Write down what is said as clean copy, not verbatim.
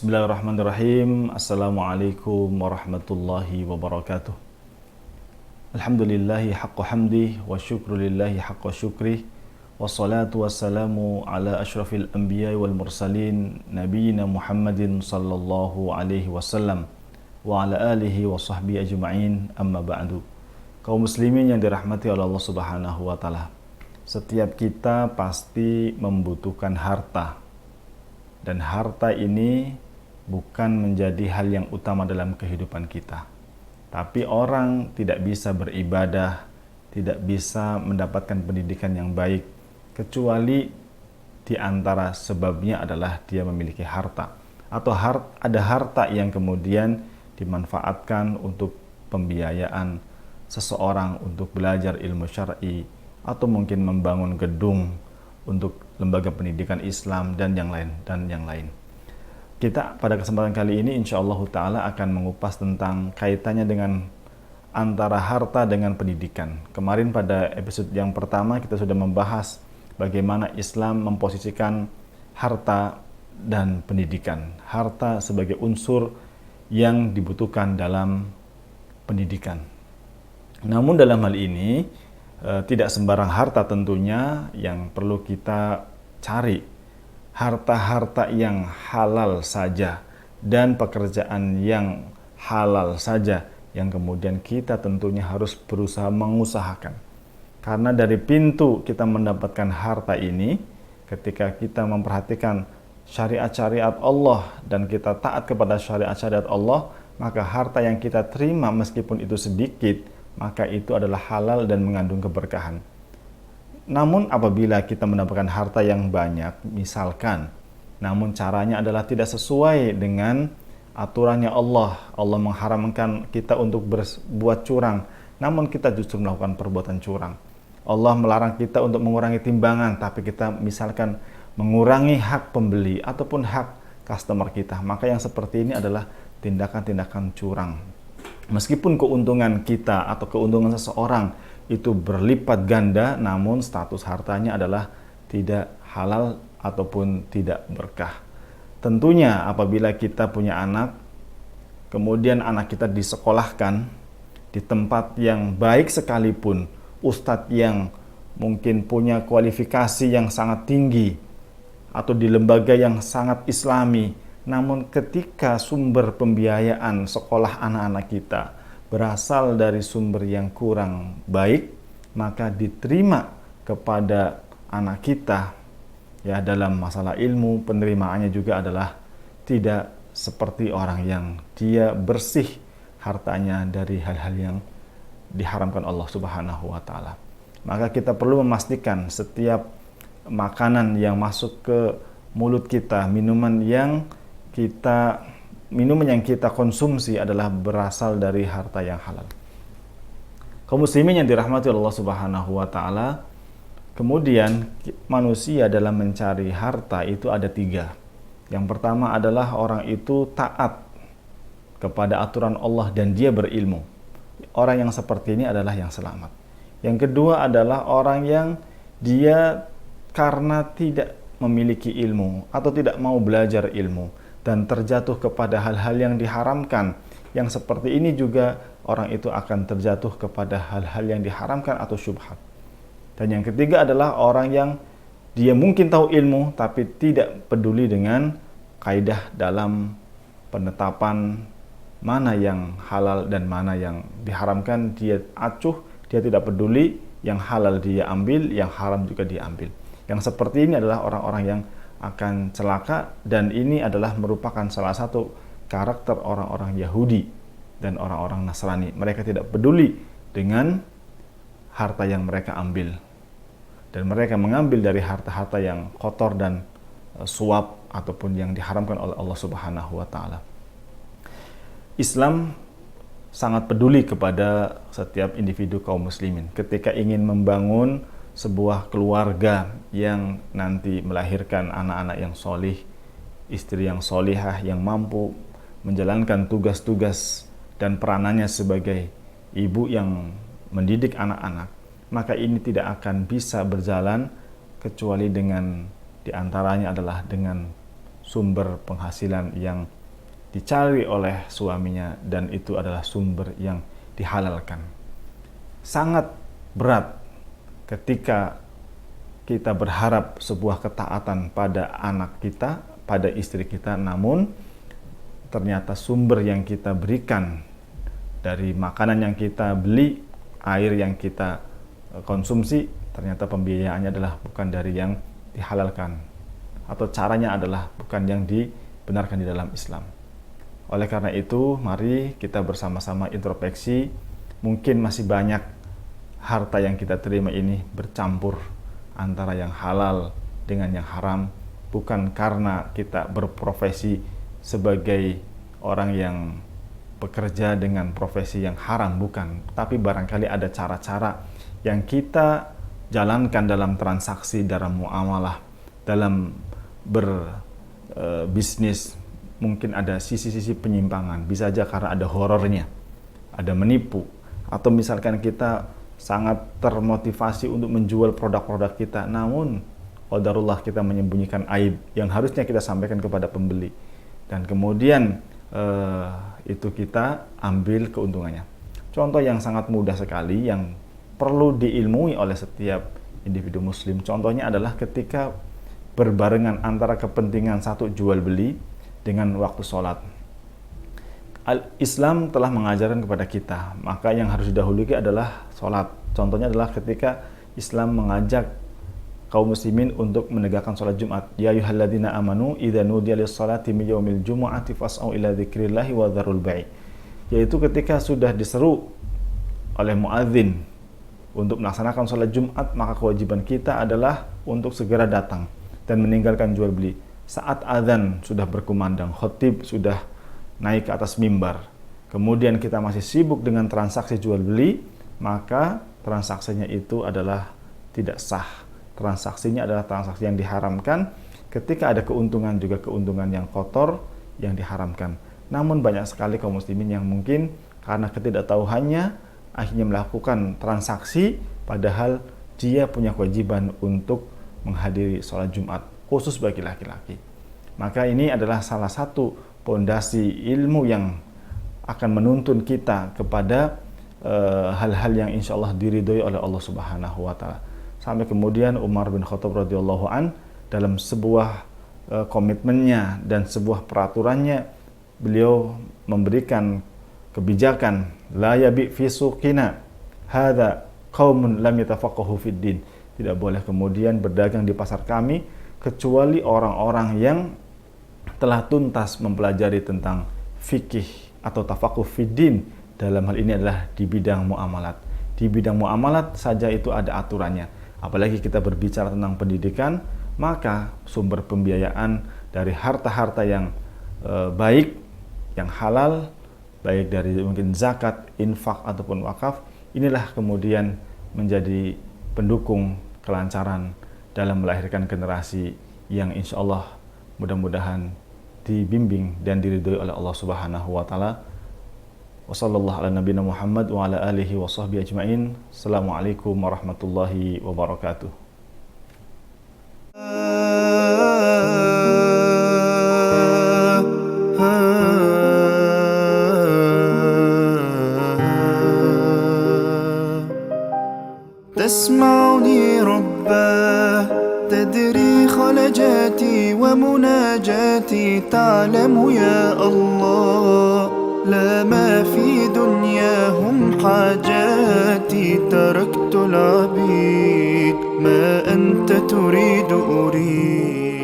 Bismillahirrahmanirrahim. Assalamualaikum warahmatullahi wabarakatuh. Alhamdulillahi haqqa hamdi wa syukru lillahi haqqa syukri wassalatu wassalamu ala ashrafil anbiya wal mursalin nabiyina Muhammadin sallallahu alaihi wasallam wa ala alihi wa sahbihi ajma'in, amma ba'du. Kaum muslimin yang dirahmati oleh Allah Subhanahu wa taala. Setiap kita pasti membutuhkan harta. Dan harta ini bukan menjadi hal yang utama dalam kehidupan kita. Tapi orang tidak bisa beribadah, tidak bisa mendapatkan pendidikan yang baik, kecuali di antara sebabnya adalah dia memiliki harta. Atau ada harta yang kemudian dimanfaatkan untuk pembiayaan seseorang untuk belajar ilmu syar'i, atau mungkin membangun gedung untuk lembaga pendidikan Islam dan yang lain. Kita pada kesempatan kali ini insyaallah ta'ala akan mengupas tentang kaitannya dengan antara harta dengan pendidikan. Kemarin pada episode yang pertama kita sudah membahas bagaimana Islam memposisikan harta dan pendidikan. Harta sebagai unsur yang dibutuhkan dalam pendidikan. Namun dalam hal ini tidak sembarang harta tentunya yang perlu kita cari. Harta-harta yang halal saja dan pekerjaan yang halal saja yang kemudian kita tentunya harus berusaha mengusahakan. Karena dari pintu kita mendapatkan harta ini, ketika kita memperhatikan syariat-syariat Allah dan kita taat kepada syariat-syariat Allah, maka harta yang kita terima meskipun itu sedikit, maka itu adalah halal dan mengandung keberkahan. Namun apabila kita mendapatkan harta yang banyak, misalkan, namun caranya adalah tidak sesuai dengan aturannya Allah. Allah mengharamkan kita untuk berbuat curang, namun kita justru melakukan perbuatan curang. Allah melarang kita untuk mengurangi timbangan, tapi kita misalkan mengurangi hak pembeli ataupun hak customer kita. Maka yang seperti ini adalah tindakan-tindakan curang. Meskipun keuntungan kita atau keuntungan seseorang itu berlipat ganda, namun status hartanya adalah tidak halal ataupun tidak berkah. Tentunya apabila kita punya anak, kemudian anak kita disekolahkan di tempat yang baik sekalipun, ustadz yang mungkin punya kualifikasi yang sangat tinggi, atau di lembaga yang sangat islami, namun ketika sumber pembiayaan sekolah anak-anak kita berasal dari sumber yang kurang baik, maka diterima kepada anak kita ya dalam masalah ilmu, penerimaannya juga adalah tidak seperti orang yang dia bersih hartanya dari hal-hal yang diharamkan Allah Subhanahu wa taala. Maka kita perlu memastikan setiap makanan yang masuk ke mulut kita, minuman yang kita konsumsi adalah berasal dari harta yang halal. Kaum muslimin yang dirahmati Allah Subhanahu wa taala, kemudian manusia dalam mencari harta itu ada 3. Yang pertama adalah orang itu taat kepada aturan Allah dan dia berilmu. Orang yang seperti ini adalah yang selamat. Yang kedua adalah orang yang dia karena tidak memiliki ilmu atau tidak mau belajar ilmu dan terjatuh kepada hal-hal yang diharamkan. Yang seperti ini juga orang itu akan terjatuh kepada hal-hal yang diharamkan atau syubhat. Dan yang ketiga adalah orang yang dia mungkin tahu ilmu tapi tidak peduli dengan kaidah dalam penetapan mana yang halal dan mana yang diharamkan. Dia acuh, dia tidak peduli, yang halal dia ambil, yang haram juga dia ambil. Yang seperti ini adalah orang-orang yang akan celaka, dan ini adalah merupakan salah satu karakter orang-orang Yahudi dan orang-orang Nasrani. Mereka tidak peduli dengan harta yang mereka ambil, dan mereka mengambil dari harta-harta yang kotor dan suap ataupun yang diharamkan oleh Allah Subhanahu wa taala. Islam sangat peduli kepada setiap individu kaum muslimin ketika ingin membangun sebuah keluarga yang nanti melahirkan anak-anak yang solih, istri yang solihah, yang mampu menjalankan tugas-tugas dan peranannya sebagai ibu yang mendidik anak-anak. Maka ini tidak akan bisa berjalan kecuali dengan diantaranya adalah dengan sumber penghasilan yang dicari oleh suaminya dan itu adalah sumber yang dihalalkan. Sangat berat ketika kita berharap sebuah ketaatan pada anak kita, pada istri kita, namun ternyata sumber yang kita berikan dari makanan yang kita beli, air yang kita konsumsi, ternyata pembiayaannya adalah bukan dari yang dihalalkan atau caranya adalah bukan yang dibenarkan di dalam Islam. Oleh karena itu, mari kita bersama-sama introspeksi. Mungkin masih banyak harta yang kita terima ini bercampur antara yang halal dengan yang haram, bukan karena kita berprofesi sebagai orang yang bekerja dengan profesi yang haram, bukan. Tapi barangkali ada cara-cara yang kita jalankan dalam transaksi, dalam muamalah, dalam berbisnis. Mungkin ada sisi-sisi penyimpangan, bisa aja karena ada horornya, ada menipu, atau misalkan kita sangat termotivasi untuk menjual produk-produk kita, namun qadarullah kita menyembunyikan aib yang harusnya kita sampaikan kepada pembeli, dan kemudian itu kita ambil keuntungannya. Contoh yang sangat mudah sekali yang perlu diilmui oleh setiap individu muslim, contohnya adalah ketika berbarengan antara kepentingan satu jual beli dengan waktu sholat. Islam telah mengajarkan kepada kita, maka yang harus didahului adalah sholat. Contohnya adalah ketika Islam mengajak kaum muslimin untuk menegakkan sholat Jumat. Ya ayyuhalladzina amanu idza nudiya lis-sholati min yaumil jumu'ati fas'au ila dzikrillahi wa dzarul bai'. Yaitu ketika sudah diseru oleh muadzin untuk melaksanakan sholat Jumat, maka kewajiban kita adalah untuk segera datang dan meninggalkan jual beli. Saat azan sudah berkumandang, khatib sudah naik ke atas mimbar, kemudian kita masih sibuk dengan transaksi jual beli, maka transaksinya itu adalah tidak sah. Transaksinya adalah transaksi yang diharamkan. Ketika ada keuntungan, juga keuntungan yang kotor yang diharamkan. Namun banyak sekali kaum muslimin yang mungkin karena ketidaktahuannya akhirnya melakukan transaksi, padahal dia punya kewajiban untuk menghadiri sholat Jumat, khusus bagi laki-laki. Maka ini adalah salah satu pondasi ilmu yang akan menuntun kita kepada hal-hal yang insya Allah diridhoi oleh Allah Subhanahu wa Ta'ala. Sampai kemudian Umar bin Khattab radhiyallahu an dalam sebuah komitmennya dan sebuah peraturannya, beliau memberikan kebijakan la yabi fi suqina hadza qaumun lam yatafaqahu fid din. Tidak boleh kemudian berdagang di pasar kami kecuali orang-orang yang telah tuntas mempelajari tentang fikih atau tafaqquh fid din. Dalam hal ini adalah di bidang muamalat. Di bidang muamalat saja itu ada aturannya. Apalagi kita berbicara tentang pendidikan, maka sumber pembiayaan dari harta-harta yang baik, yang halal, baik dari mungkin zakat, infak ataupun wakaf, inilah kemudian menjadi pendukung kelancaran dalam melahirkan generasi yang insya Allah mudah-mudahan dibimbing dan diridhoi oleh Allah Subhanahu wa Ta'ala. Wassallallahu ala nabiyina Muhammad wa ala alihi wa sahbihi ajma'in. Assalamualaikum warahmatullahi wabarakatuh. تسمعني رباه تدري خلجاتي ومناجاتي تعلم يا الله لا ما في دنياهم حاجاتي تركت العبيد ما أنت تريد أريد